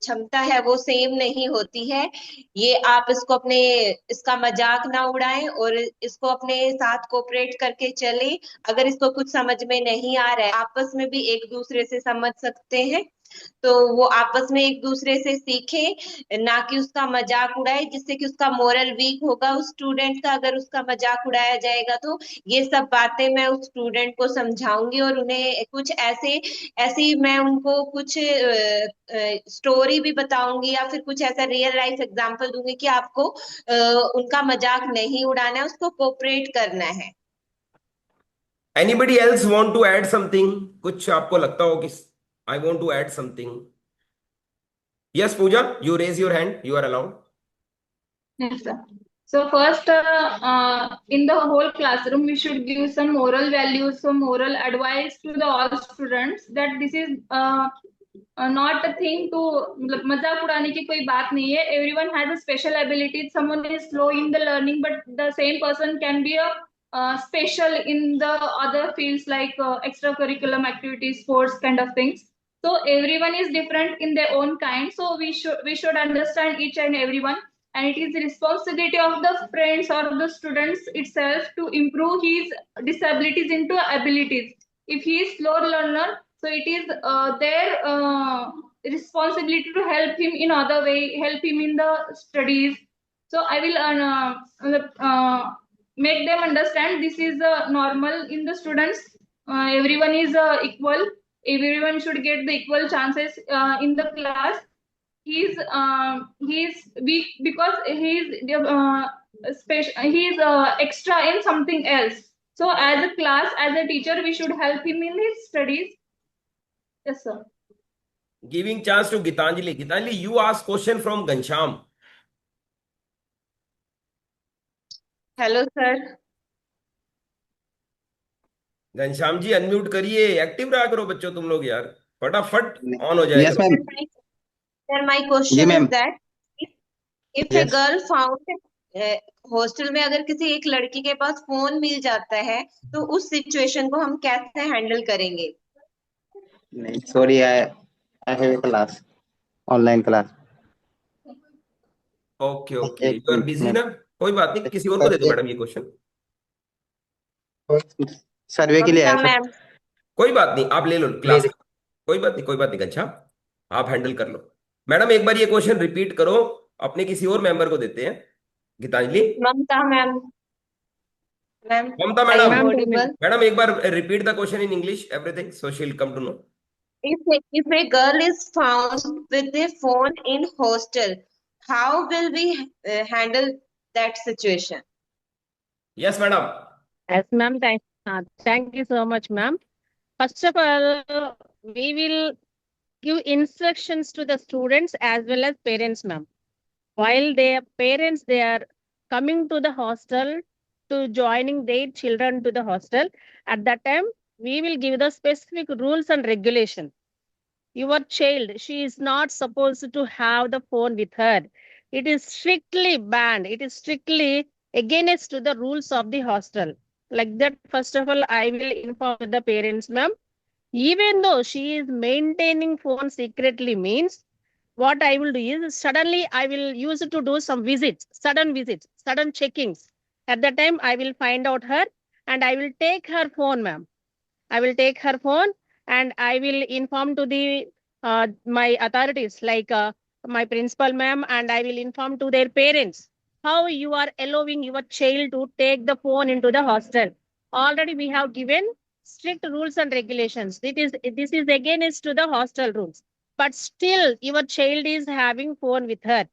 क्षमता है वो सेम नहीं होती है। ये आप इसको अपने इसका मजाक ना उड़ाएं और इसको अपने साथ कोऑपरेट करके चलें। अगर इसको कुछ समझ में नहीं आ रहा है, आपस में भी एक दूसरे से समझ सकते हैं। तो वो आपस में एक दूसरे से सीखे, ना कि उसका मजाक उड़ाए, जिससे कि उसका मोरल वीक होगा उस स्टूडेंट का अगर उसका मजाक उड़ाया जाएगा तो। ये सब बातें मैं उस स्टूडेंट को समझाऊंगी और उन्हें कुछ ऐसे ऐसी मैं उनको कुछ स्टोरी भी बताऊंगी या फिर कुछ ऐसा रियल लाइफ एग्जांपल दूंगी कि आपको उनका मजाक नहीं उड़ाना है, उसको कोऑपरेट करना है। Anybody else want to add something? कुछ आपको लगता हो कि I want to add something? Yes Pooja, you raise your hand, you are allowed. Yes, sir. So first, in the whole classroom, we should give some moral values, some moral advice to the all students that this is not a thing to मतलब मजाक उड़ाने की कोई बात नहीं है. Everyone has a special ability. Someone is slow in the learning, but the same person can be a special in the other fields like extracurriculum activities, sports kind of things. So everyone is different in their own kind. So we should understand each and everyone, and it is the responsibility of the friends or the students itself to improve his disabilities into abilities. If he is slow learner, so it is their responsibility to help him in other way, help him in the studies. So I will make them understand this is normal in the students. Everyone is equal. Everyone should get the equal chances in the class. He's weak because he's extra in something else. So as a class, as a teacher, we should help him in his studies. Yes, sir. Giving chance to Geetanjali. Geetanjali, you ask question from Ghanshyam. Hello sir. Ghanshyam ji unmute करिए, active रहा करो बच्चों तुम लोग यार, फटाफट on हो जाया यस करो. Ma'am. Sir my ji question is ma'am. That if A yes. Girl found hostel में अगर किसी एक लड़की के पास फोन मिल जाता है तो उस सिचुएशन को हम कैसे हैंडल करेंगे? नहीं, sorry, I have a class, online class. Okay okay, एक you are minute busy ma'am. ना. कोई बात नहीं, किसी और को दे दो मैडम ये क्वेश्चन. सर्वे के लिए ममता आया सर. मैम। कोई बात नहीं, आप ले लो क्लास. मेरे. कोई बात नहीं, कोई बात नहीं घनश्याम, आप हैंडल कर लो. मैडम एक बार ये क्वेश्चन रिपीट करो, अपने किसी और मेंबर को देते हैं. Geetanjali. Mamta ma'am. Ma'am, Mamta I madam. एम Ma'am, 2 minutes. ऑडिबल? मैडम एक बार repeat the question in English everything so she will come to know. If a girl is found with a phone in hostel, how will we handle that situation? Yes madam. Yes, ma'am. Thank you so much, ma'am. First of all, we will give instructions to the students as well as parents, ma'am. While their parents, they are coming to the hostel to joining their children to the hostel, at that time, we will give the specific rules and regulation. Your child, she is not supposed to have the phone with her. It is strictly banned. It is strictly against to the rules of the hostel. Like that, first of all, I will inform the parents, ma'am. Even though she is maintaining phone secretly means, what I will do is suddenly I will use it to do some visits, sudden checkings. At that time, I will find out her and I will take her phone, ma'am. I will take her phone and I will inform to the my authorities like my principal ma'am, and I will inform to their parents how you are allowing your child to take the phone into the hostel. Already we have given strict rules and regulations. This is against to the hostel rules. But still your child is having phone with her.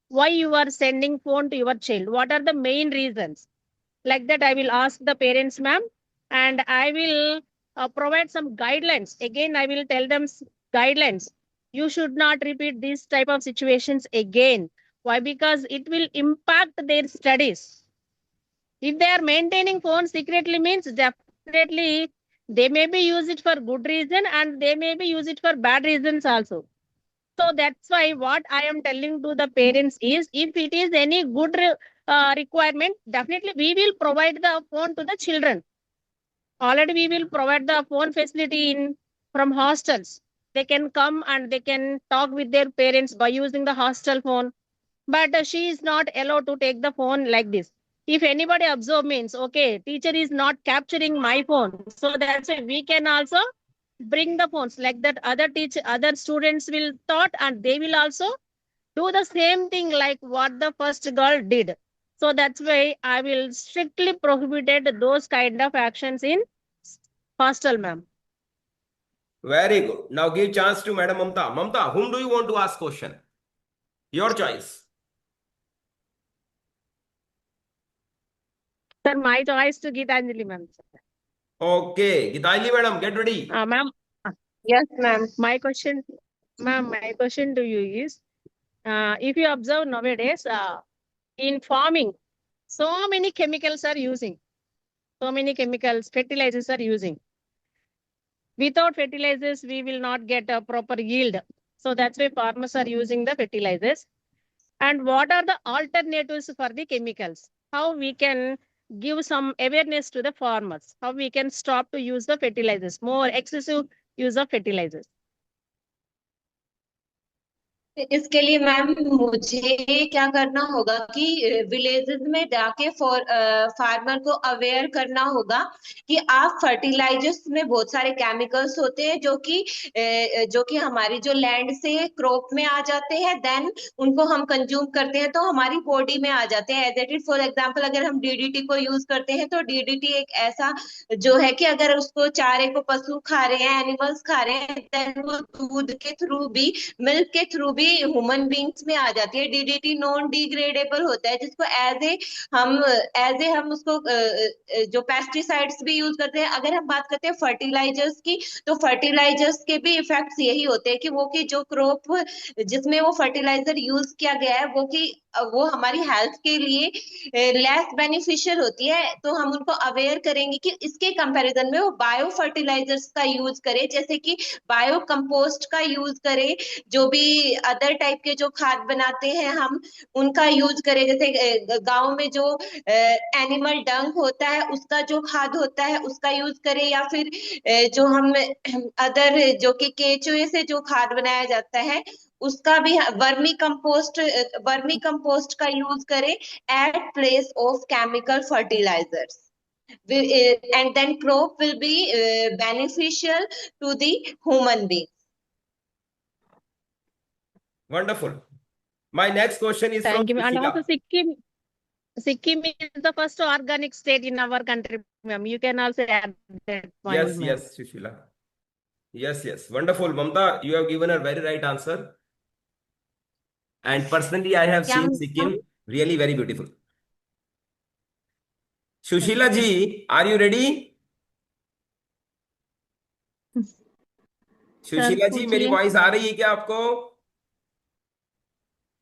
Why you are sending phone to your child? What are the main reasons? Like that, I will ask the parents, ma'am, and I will provide some guidelines. Again, I will tell them guidelines. You should not repeat these type of situations again. Why? Because it will impact their studies. If they are maintaining phone secretly means definitely they may be use it for good reason and they may be use it for bad reasons also. So that's why what I am telling to the parents is, if it is any good requirement, definitely we will provide the phone to the children. Already we will provide the phone facility in from hostels. they can come and they can talk with their parents by using the hostel phone. But she is not allowed to take the phone like this. If anybody observe means, okay, teacher is not capturing my phone. So that's why we can also bring the phones like that. Other students will thought and they will also do the same thing like what the first girl did. So that's why I will strictly prohibited those kind of actions in hostel, ma'am. Very good. Now give chance to Madam Mamta. Mamta, whom do you want to ask question? Your choice. Sir, my choice to Gitanjali, ma'am. Okay, Gitanjali madam, get ready. Ma'am, Yes, ma'am. my question, ma'am, my question to you is, if you observe nowadays, in farming, so many chemicals are using, so many chemicals, fertilizers are using. Without fertilizers, we will not get a proper yield. So that's why farmers are using the fertilizers. And what are the alternatives for the chemicals? How we can give some awareness to the farmers? How we can stop to use the fertilizers, more excessive use of fertilizers? इसके लिए ma'am मुझे क्या करना होगा कि villages में जाके farmer को अवेयर करना होगा कि आप फर्टिलाइजर्स में बहुत सारे केमिकल्स होते हैं जो कि हमारी जो लैंड से क्रॉप में आ जाते हैं, देन उनको हम कंज्यूम करते हैं तो हमारी बॉडी में आ जाते हैं। As it is, for example अगर हम डीडीटी को यूज करते हैं तो डीडीटी एक ऐसा जो है कि अगर उसको चारे को पशु खा रहे हैं, एनिमल्स खा रहे हैं, देन वो दूध के थ्रू भी, मिल्क के थ्रू भी ह्यूमन बींग्स में आ जाती है। डीडीटी नॉन डिग्रेडेबल होता है, जिसको एज ए हम उसको जो पेस्टिसाइड्स भी यूज करते हैं। अगर हम बात करते हैं फर्टिलाइजर्स की, तो फर्टिलाइजर्स के भी इफेक्ट्स यही होते हैं कि जो क्रॉप जिसमें वो फर्टिलाइजर यूज किया गया है वो हमारी हेल्थ के लिए लेस बेनिफिशियल होती है। तो हम उनको अवेयर करेंगे कि इसके कंपैरिजन में वो बायो फर्टिलाइजर्स का यूज करे, जैसे कि बायो कंपोस्ट का यूज करे, जो भी अदर टाइप के जो खाद बनाते हैं हम उनका यूज करें। जैसे गांव में जो एनिमल डंग होता है उसका जो खाद होता है उसका यूज करें, या फिर जो हम अदर जो कि केचुए से जो खाद बनाया जाता है उसका भी वर्मी कंपोस्ट का यूज करें at place of chemical fertilisers, and then crop will be beneficial to the human being. Wonderful. My next question is Thank from you. And Sushila. also Sikkim is the first organic state in our country, ma'am. You can also add that point, Yes, ma'am. yes, Sushila. Yes, yes. Wonderful. Mamta, you have given a very right answer. And personally, I have seen Sikkim. Really very beautiful. Sushila ji, are you ready? Sushila ji, मेरी voice आ रही है क्या आपको?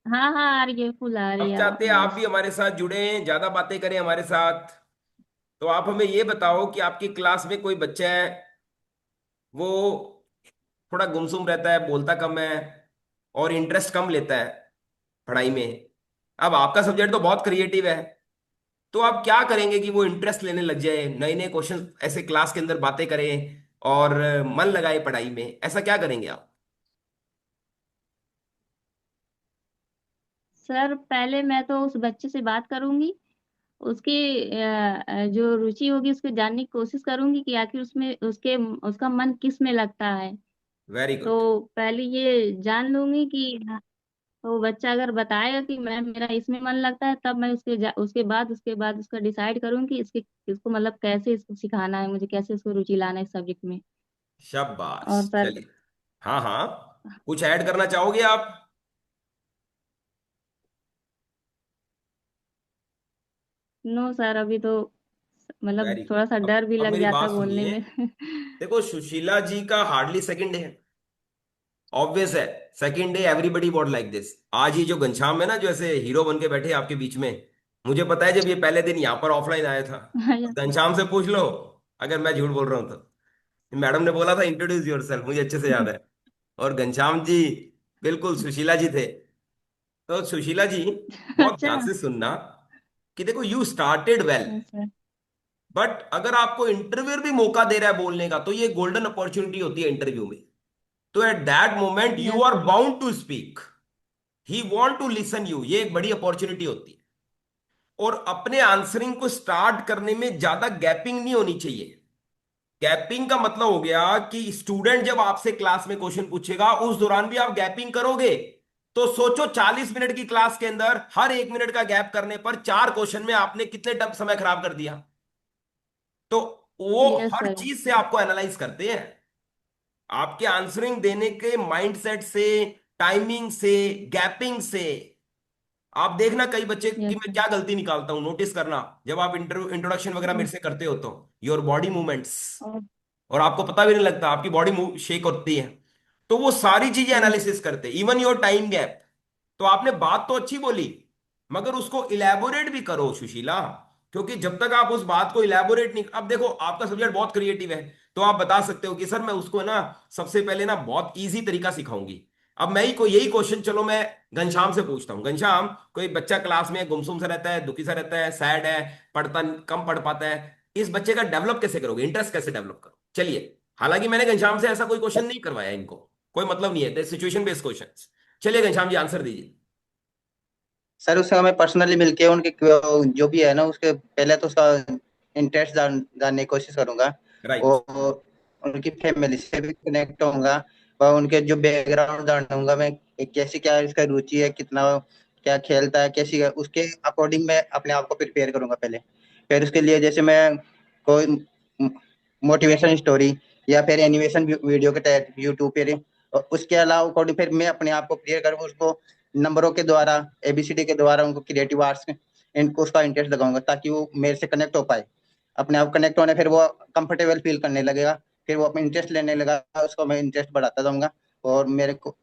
हाँ हाँ आ रही है, full आ रही हम है। चाहते हैं आप भी हमारे साथ जुड़े, ज्यादा बातें करें हमारे साथ। तो आप हमें ये बताओ कि आपकी क्लास में कोई बच्चा है वो थोड़ा गुमसुम रहता है, बोलता कम है और इंटरेस्ट कम लेता है पढ़ाई में। अब आपका सब्जेक्ट तो बहुत क्रिएटिव है, तो आप क्या करेंगे कि वो इंटरेस्ट लेने लग जाए, नए नए क्वेश्चन ऐसे क्लास के अंदर बातें करें और मन लगाए पढ़ाई में? ऐसा क्या करेंगे आप? सर पहले मैं तो उस बच्चे से बात करूंगी, उसकी जो रुचि होगी उसको जानने की कोशिश करूंगी कि आखिर उसका मन किस में लगता है। Very good. तो पहले ये जान लूंगी कि वो बच्चा अगर बताएगा कि मेरा इसमें मन लगता है, तब मैं उसके बाद उसका डिसाइड करूंगी इसको मतलब कैसे इसको सिखाना है, मुझे कैसे इसको रुचि लाना है इस सब्जेक्ट में। और शाबाश। सर चलिए, हाँ हाँ, कुछ ऐड करना चाहोगे आप? नो सर, अभी तो मतलब वेरी थोड़ा सा गुड। डर भी अब लग मेरी जाता है बात बोलने सुनिए। में। देखो, सुशीला जी का हार्डली सेकंड है, ऑब्वियस है। Second day everybody what like this. आज ही जो घनश्याम है ना, जो ऐसे हीरो बन के बैठे आपके बीच में, मुझे पता है जब ये पहले दिन यहाँ पर ऑफलाइन आया था, घनश्याम से पूछ लो अगर मैं झूठ बोल रहा हूँ तो। मैडम ने बोला था इंट्रोड्यूस योरसेल्फ, मुझे अच्छे से याद है। और घनश्याम जी बिल्कुल सुशीला जी थे। तो सुशीला जी बहुत अच्छा। ध्यान से सुनना कि देखो, यू स्टार्टेड वेल, अच्छा। बट अगर आपको इंटरव्यू भी मौका दे रहा है बोलने का, तो ये गोल्डन अपॉर्चुनिटी होती है इंटरव्यू में। तो at that moment you Yes, are sir. Bound to speak, he want to listen you. ये एक बड़ी अपॉर्चुनिटी होती है। और अपने आंसरिंग को स्टार्ट करने में ज्यादा गैपिंग नहीं होनी चाहिए। गैपिंग का मतलब हो गया कि स्टूडेंट जब आपसे क्लास में क्वेश्चन पूछेगा उस दौरान भी आप गैपिंग करोगे। तो सोचो 40 मिनट की क्लास के अंदर हर 1 मिनट का गैप करने पर 4 क्वेश्चन में आपने कितने टब समय खराब कर दिया। तो वो Yes, हर sir. चीज से आपको एनालाइज करते हैं। आपके आंसरिंग देने के माइंडसेट से, टाइमिंग से, गैपिंग से। आप देखना कई बच्चे की Yes, मैं sir. क्या गलती निकालता हूं, नोटिस करना। जब आप इंट्रोडक्शन वगैरह मेरे Yes. से करते हो तो योर बॉडी मूवमेंट्स, Oh, और आपको पता भी नहीं लगता आपकी बॉडी शेक होती है। तो वो सारी चीजें yes. एनालिसिस करते, इवन योर टाइम गैप। तो आपने बात तो अच्छी बोली, मगर उसको इलेबोरेट भी करो सुशीला। क्योंकि जब तक आप उस बात को इलेबोरेट नहीं, अब देखो आपका सब्जेक्ट बहुत क्रिएटिव है, तो आप बता सकते हो कि सर मैं उसको ना सबसे पहले ना बहुत इजी तरीका सिखाऊंगी। अब मैं ही को यही क्वेश्चन, चलो मैं घनश्याम से पूछता हूँ। घनश्याम, कोई बच्चा क्लास में गुमसुम सा रहता है, दुखी सा रहता है, सैड है, पढ़ता कम पढ़ पाता है, इस बच्चे का डेवलप कैसे करोगे, इंटरेस्ट कैसे डेवलप करो? चलिए, हालांकि मैंने घनश्याम से ऐसा कोई क्वेश्चन नहीं करवाया, इनको कोई मतलब नहीं है, सिचुएशन बेस्ड क्वेश्चन। चलिए घनश्याम जी आंसर दीजिए। सर उससे हमें पर्सनली मिलके उनके जो भी है ना, उसके पहले तो उसका इंटरेस्ट जानने की कोशिश करूंगा, राइट। और उनकी फैमिली से भी कनेक्ट होऊंगा, और उनके जो बैकग्राउंड जानूंगा मैं, कैसी क्या इसका रुचि है, कितना क्या खेलता है, कैसी है, उसके अकॉर्डिंग मैं अपने आप को प्रिपेयर करूंगा पहले। फिर उसके लिए जैसे मैं कोई मोटिवेशन स्टोरी या फिर एनिमेशन वीडियो के तहत यूट्यूब पे, और उसके अलावा अकॉर्डिंग फिर मैं अपने आप को क्लियर करूँ, उसको नंबरों के द्वारा, एबीसीडी के द्वारा, उनको क्रिएटिव आर्ट्स इनको उसका इंटरेस्ट लगाऊंगा, ताकि वो मेरे से कनेक्ट हो पाए। अपने आप कनेक्ट होने फिर वो कंफर्टेबल फील करने लगेगा, फिर वो अपना इंटरेस्ट लेने लगा, उसको मैं इंटरेस्ट बढ़ाता जाऊंगा, और मेरे को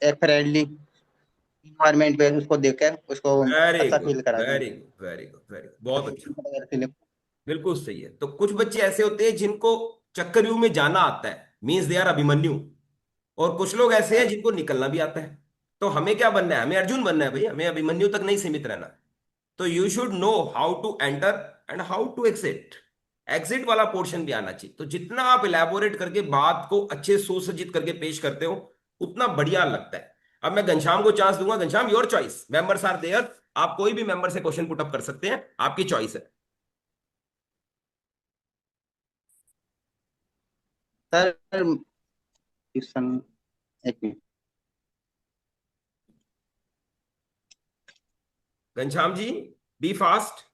एक फ्रेंडली इन्वायरमेंट पे उसको देखकर उसको वेरी अच्छा गुड, फील करा दूंगा। Very good, very good, very good, बहुत अच्छा। फील। बिल्कुल सही है। तो कुछ बच्चे ऐसे होते हैं जिनको चक्रव्यूह में जाना आता है, मीन्स दे आर अभिमन्यु। और कुछ लोग ऐसे हैं जिनको निकलना भी आता है। तो हमें क्या बनना है? हमें अर्जुन बनना है भाई, हमें अभिमन्यु तक नहीं सीमित रहना है। तो you should know how to enter and how to exit. Exit वाला पोर्शन भी आना चाहिए। तो जितना आप इलेबोरेट करके बात को अच्छे सुसज्जित करके पेश करते हो, उतना बढ़िया लगता है। अब मैं घनश्याम को चांस दूंगा। Ghanshyam, your choice, members are there. आप कोई भी मेंबर से क्वेश्चन पुट अप कर सकते हैं, आपकी चॉइस है। सर ट्यूशन, एक minute. Ghanshyam ji, B fast.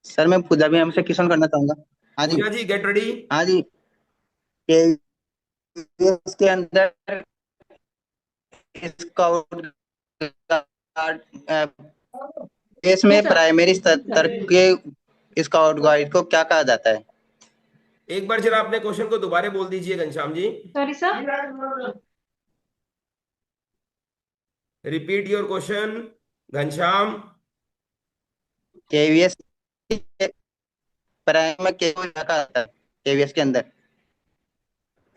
Sir मैं पूजा भी हमसे क्वेश्चन करना चाहूंगा। हाँ जी। पूजा जी गेट रेडी। हाँ जी। के इसके अंदर स्काउट गार्ड, इसमें Yes, sir. प्राइमरी स्तर के स्काउट गाइड को क्या कहा जाता है? एक बार जरा अपने क्वेश्चन को दोबारा बोल दीजिए Ghanshyam ji. Sorry, sir. Repeat your question Ghanshyam. KVS prime में क्या कहा जाता है, केवीएस के अंदर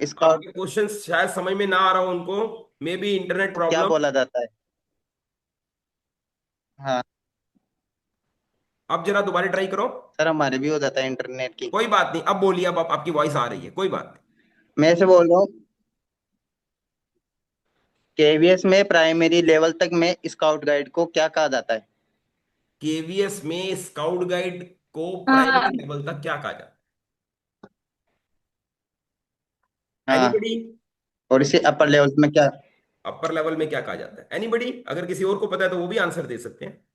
स्काउट आपके क्वेश्चन शायद समझ में ना आ रहा हो उनको, मे बी इंटरनेट को क्या प्रॉब्लम। बोला जाता है? हाँ अब जरा दोबारा ट्राई करो। सर, हमारे भी हो जाता है इंटरनेट की। कोई बात नहीं, अब बोलिए। अब आपकी वॉइस आ रही है, कोई बात नहीं। मैं ऐसे बोल रहा हूँ, केवीएस में प्राइमरी लेवल तक में स्काउट गाइड को क्या कहा जाता है? केवीएस में स्काउट गाइड को Uh, प्राइमरी लेवल तक क्या कहा जाता है? हाँ, एनीबडी? और इसे अपर लेवल में क्या? अपर लेवल में क्या कहा जाता है? एनीबडी? अगर किसी और को पता है तो वो भी आंसर दे सकते हैं।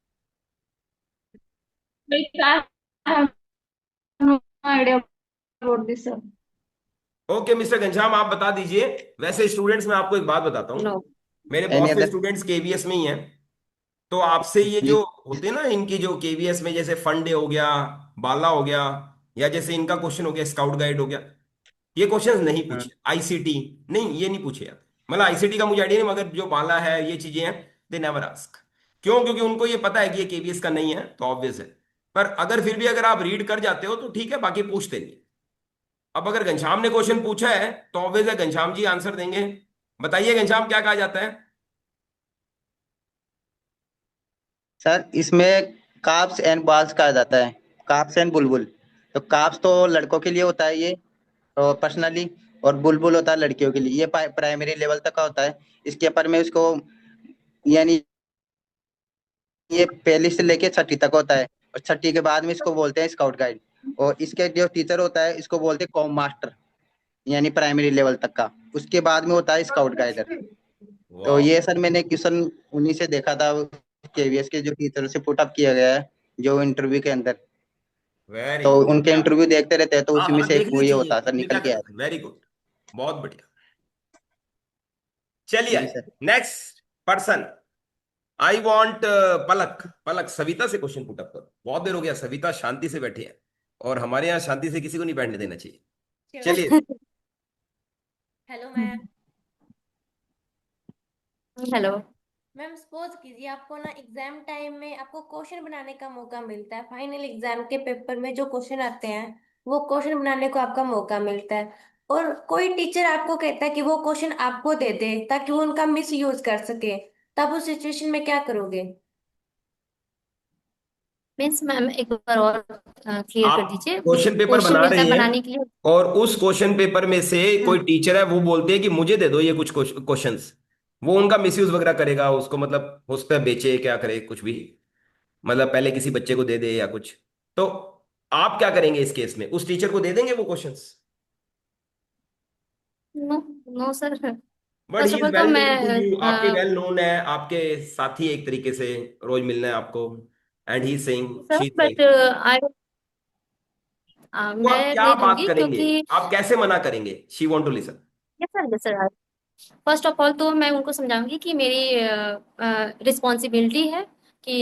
wait, I have no idea about this, sir. Okay mister Ghanshyam, आप बता दीजिए। वैसे स्टूडेंट्स, मैं आपको एक बात बताता हूँ, No. मेरे एनी बहुत से अदर? स्टूडेंट्स केवीएस में ही हैं। तो आपसे ये जी। जो होते हैं ना, इनकी जो केवीएस में, जैसे फंडे हो गया, बाला हो गया, या जैसे इनका क्वेश्चन हो गया स्काउट गाइड हो गया, ये क्वेश्चंस नहीं हाँ। पूछे। आईसीटी नहीं, ये नहीं पूछे यार। मतलब आईसीटी का मुझे आइडिया नहीं, मगर जो बाला है, ये चीजें हैं, दे नेवर आस्क। क्यों? क्योंकि उनको ये पता है कि ये केवीएस का नहीं है, तो ऑब्वियस है। पर अगर फिर भी अगर आप रीड कर जाते हो तो ठीक है, बाकी पूछते नहीं। अब अगर घनश्याम ने क्वेश्चन पूछा है तो ऑब्वियस है घनश्याम जी आंसर देंगे। बताइए घनश्याम, क्या कहा जाता है? सर इसमें काप्स एंड बाल्स कहा जाता है, काप्स एंड बुलबुल। तो काप्स तो लड़कों के लिए होता है ये, और पर्सनली और बुलबुल होता है लड़कियों के लिए, ये प्राइमरी लेवल तक का होता है। इसके ऊपर में उसको यानी ये पहली से लेके छठी तक होता है, और छठी के बाद में इसको बोलते हैं स्काउट गाइड। और इसके जो टीचर होता है इसको बोलते हैं कॉम मास्टर, यानी प्राइमरी लेवल तक का। उसके बाद में होता है स्काउट गाइडर। तो वाह, ये सर मैंने क्वेश्चन उन्हीं से देखा था, केवीएस के जो टीचर से पुट अप किया गया है जो इंटरव्यू के अंदर। वेरी तो गुड। उनके इंटरव्यू देखते रहते हैं, तो हाँ उसी में हाँ, से एक वो देखने ये चाहिए, होता है सर, इसमें क्या निकल के आया। करना है, वेरी गुड, बहुत बढ़िया। जी चलिए, sir. Next person, I want Palak. Palak, Savita से क्वेश्चन पुट अप करो। बहुत देर हो गया, सविता शांति से बैठी है, और हमारे यहाँ शांति से किसी को नहीं बैठने देना चाहिए। चलिए। Hello ma'am. Hello. Ma'am suppose कीजिए आपको ना एग्जाम टाइम में आपको क्वेश्चन बनाने का मौका मिलता है, फाइनल एग्जाम के पेपर में जो क्वेश्चन आते हैं वो क्वेश्चन बनाने को आपका मौका मिलता है, और कोई टीचर आपको कहता है कि वो क्वेश्चन आपको दे दे ताकि वो उनका मिस यूज कर सके, तब उस सिचुएशन में क्या करोगे? मीन्स मैम एक बार और क्लियर कर आप दीजिए। क्वेश्चन पेपर क्वेश्चन बना मिलता रहे है हैं, बनाने के लिए। और उस क्वेश्चन पेपर में से कोई हम्म, टीचर है, वो बोलते हैं कि मुझे दे दो ये कुछ क्वेश्चंस। वो उनका मिसयूज वगैरह करेगा, उसको मतलब उस पर बेचे, क्या करे, कुछ भी, मतलब पहले किसी बच्चे को दे दे या कुछ। तो आप क्या करेंगे इस केस में? उस टीचर को दे देंगे वो questions? No. No sir. But first ही ऑफ इज ऑल तो वेल मैं नोन टू यू, आपके वेल नोन है, आपके साथी, एक तरीके से रोज मिलना है आपको, and he saying sir she is but saying. I तो आप मैं क्या दे बात दूंगी करेंगे? क्योंकि आप कैसे मना करेंगे? She want to listen. Yes sir. First of all तो मैं उनको समझाऊंगी कि मेरी रिस्पॉन्सिबिलिटी है कि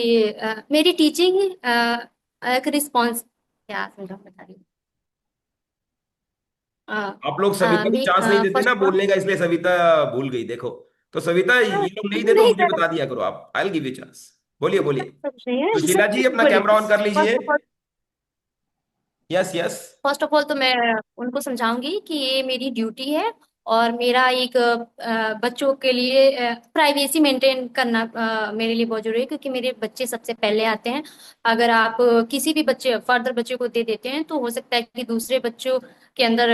मेरी टीचिंग एक रिस्पॉन्स क्या समझाऊं बता रही हूँ। आप लोग सविता को चांस नहीं देते फर्स्ट ना ऑफ ऑल बोलने का, इसलिए सविता भूल गई। देखो, तो सविता, ये लोग नहीं दे तो नहीं मुझे सर, बता दिया करो, आप, I will give you chance. बोलिए बोलिए। सब सही है सुशीला जी, सर, अपना बोलिए। कैमरा ऑन कर लीजिए। First of all yes yes. First of all तो मैं उनको समझाऊंगी कि ये मेरी ड्यूटी है, और मेरा एक बच्चों के लिए प्राइवेसी मेंटेन करना मेरे लिए बहुत जरूरी है, क्योंकि मेरे बच्चे सबसे पहले आते हैं। अगर आप किसी भी बच्चे फर्दर बच्चे को दे देते हैं तो हो सकता है कि दूसरे बच्चों के अंदर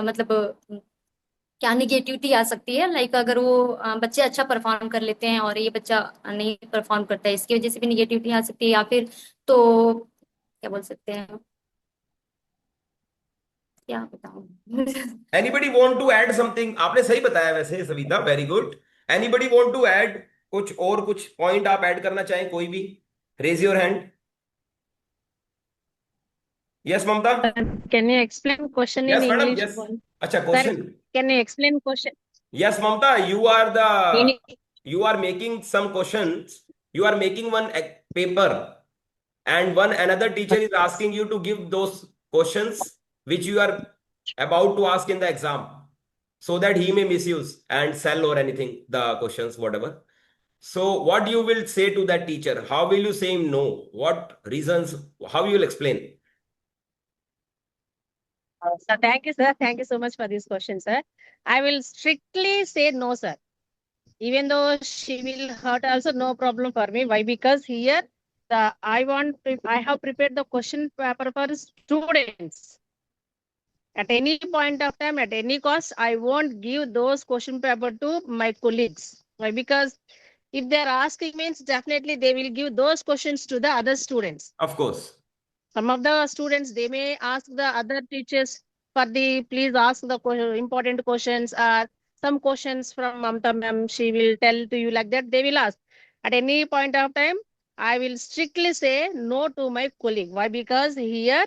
मतलब क्या निगेटिविटी आ सकती है। लाइक अगर वो बच्चे अच्छा परफॉर्म कर लेते हैं और ये बच्चा नहीं परफॉर्म करता है, इसकी वजह से भी निगेटिविटी आ सकती है, या फिर तो क्या बोल सकते हैं, क्या बताऊं anybody want to add something? आपने सही बताया वैसे Savita, very good. Anybody want to add कुछ, और कुछ पॉइंट आप ऐड करना चाहें, कोई भी? Raise your hand. Yes Mamta. Can you explain question in yes madam, English? Yes. अच्छा, Sir, question. can you explain question Yes, Mamta, you are in you are making some questions. You are making one paper, and one another teacher is asking you to give those questions which you are about to ask in the exam, so that he may misuse and sell or anything the questions, whatever. So, what you will say to that teacher? How will you say him no? What reasons? How you will explain? sir? Thank you, sir. Thank you so much for this question, sir. I will strictly say no, sir. Even though she will hurt, also no problem for me. Why? Because here I have prepared the question paper for students. At any point of time, at any cost, I won't give those question paper to my colleagues. Why? Because if they are asking means definitely they will give those questions to the other students. Of course. Some of the students, they may ask the other teachers for the, please ask the important questions, or some questions from Mamta ma'am, she will tell to you like that, they will ask. At any point of time, I will strictly say no to my colleague. Why? Because here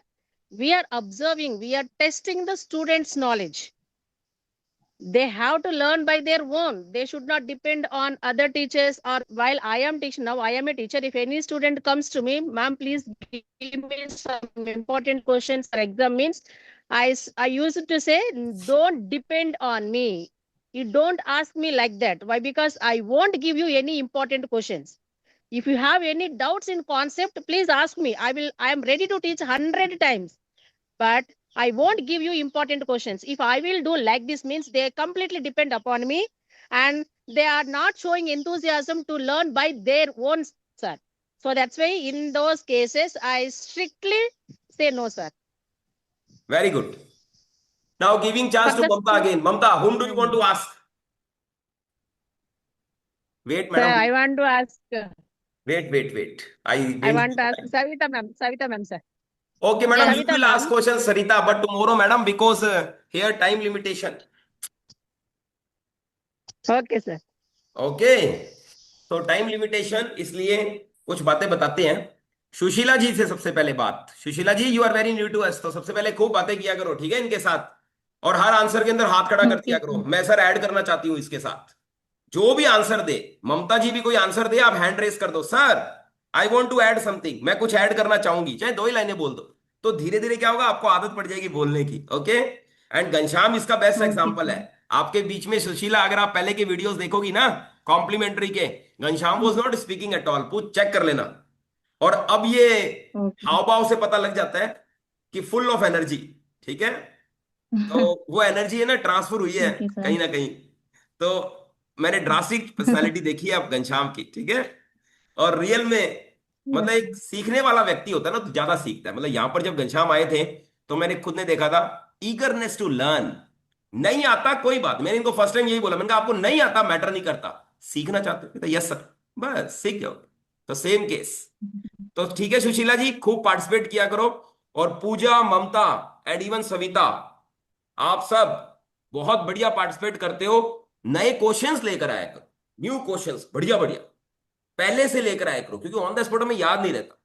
we are observing, we are testing the students' knowledge. They have to learn by their own. They should not depend on other teachers. Or while I am teaching, now I am a teacher, if any student comes to me, ma'am, please give me some important questions for exam, means I used to say, don't depend on me. You don't ask me like that. Why? Because I won't give you any important questions. If you have any doubts in concept, please ask me. I am ready to teach 100 times, but I won't give you important questions. If I will do like this, means they completely depend upon me, and they are not showing enthusiasm to learn by their own, sir. So that's why in those cases, I strictly say no, sir. Very good. Now giving chance For to the Mamta again. Mamta, whom do you want to ask? Wait, sir, madam. I want to ask. Wait. I I will. want to ask Savita ma'am. Savita ma'am, sir. Okay, madam, you Savita will ask ma'am. question, Sarita, but tomorrow, madam, because here time limitation. Okay, sir. Okay, तो time limitation, इसलिए कुछ बातें बताते हैं. सुशीला जी से सबसे पहले बात. Sushila ji, you are very new to us, तो सबसे पहले खूब बातें किया करो, ठीक है, इनके साथ. और हर आंसर के अंदर हाथ खड़ा कर ओके दिया करो. सर। मैं सर ऐड करना चाहती हूँ इसके साथ. जो भी आंसर दे, ममता जी भी कोई आंसर दे, आप हैंड रेस कर दो. Sir, I want to add something, मैं कुछ ऐड करना चाहूंगी, चाहे 2 ही लाइनें बोल दो. तो धीरे धीरे क्या होगा, आपको आदत पड़ जाएगी बोलने की. ओके. एंड घनश्याम इसका बेस्ट ओके एग्जाम्पल है. सर। आपके बीच में सुशीला, अगर आप पहले के वीडियोस देखोगी ना कॉम्प्लीमेंट्री के, Ghanshyam was not speaking at all. पूछ चेक कर लेना. और अब ये ओके। हाव भाव से पता लग जाता है कि फुल ऑफ एनर्जी. ठीक है, तो वो एनर्जी है ना, ट्रांसफर हुई है ओके सर। कहीं ना कहीं. तो मैंने ड्रास्टिक पर्सनालिटी देखी है अब घनश्याम की. ठीक है, और रियल में मतलब यस। एक सीखने वाला व्यक्ति होता है ना, तो ज्यादा सीखता है. मतलब यहां पर जब घनश्याम आए थे, तो मैंने खुद ने देखा था, ईगरनेस टू लर्न. नहीं आता कोई बात, मैंने इनको फर्स्ट टाइम यही बोला, मैंने कहा आपको नहीं आता मैटर नहीं करता, सीखना चाहते हो, यस सर, बस सीख जाओ. तो सेम केस. तो ठीक है सुशीला जी, खूब पार्टिसिपेट किया करो. और पूजा, ममता एंड इवन सविता, आप सब बहुत बढ़िया पार्टिसिपेट करते हो. नए क्वेश्चंस लेकर आया करो, न्यू क्वेश्चंस बढ़िया बढ़िया पहले से लेकर आया करो, क्योंकि ऑन द स्पॉट में याद नहीं रहता.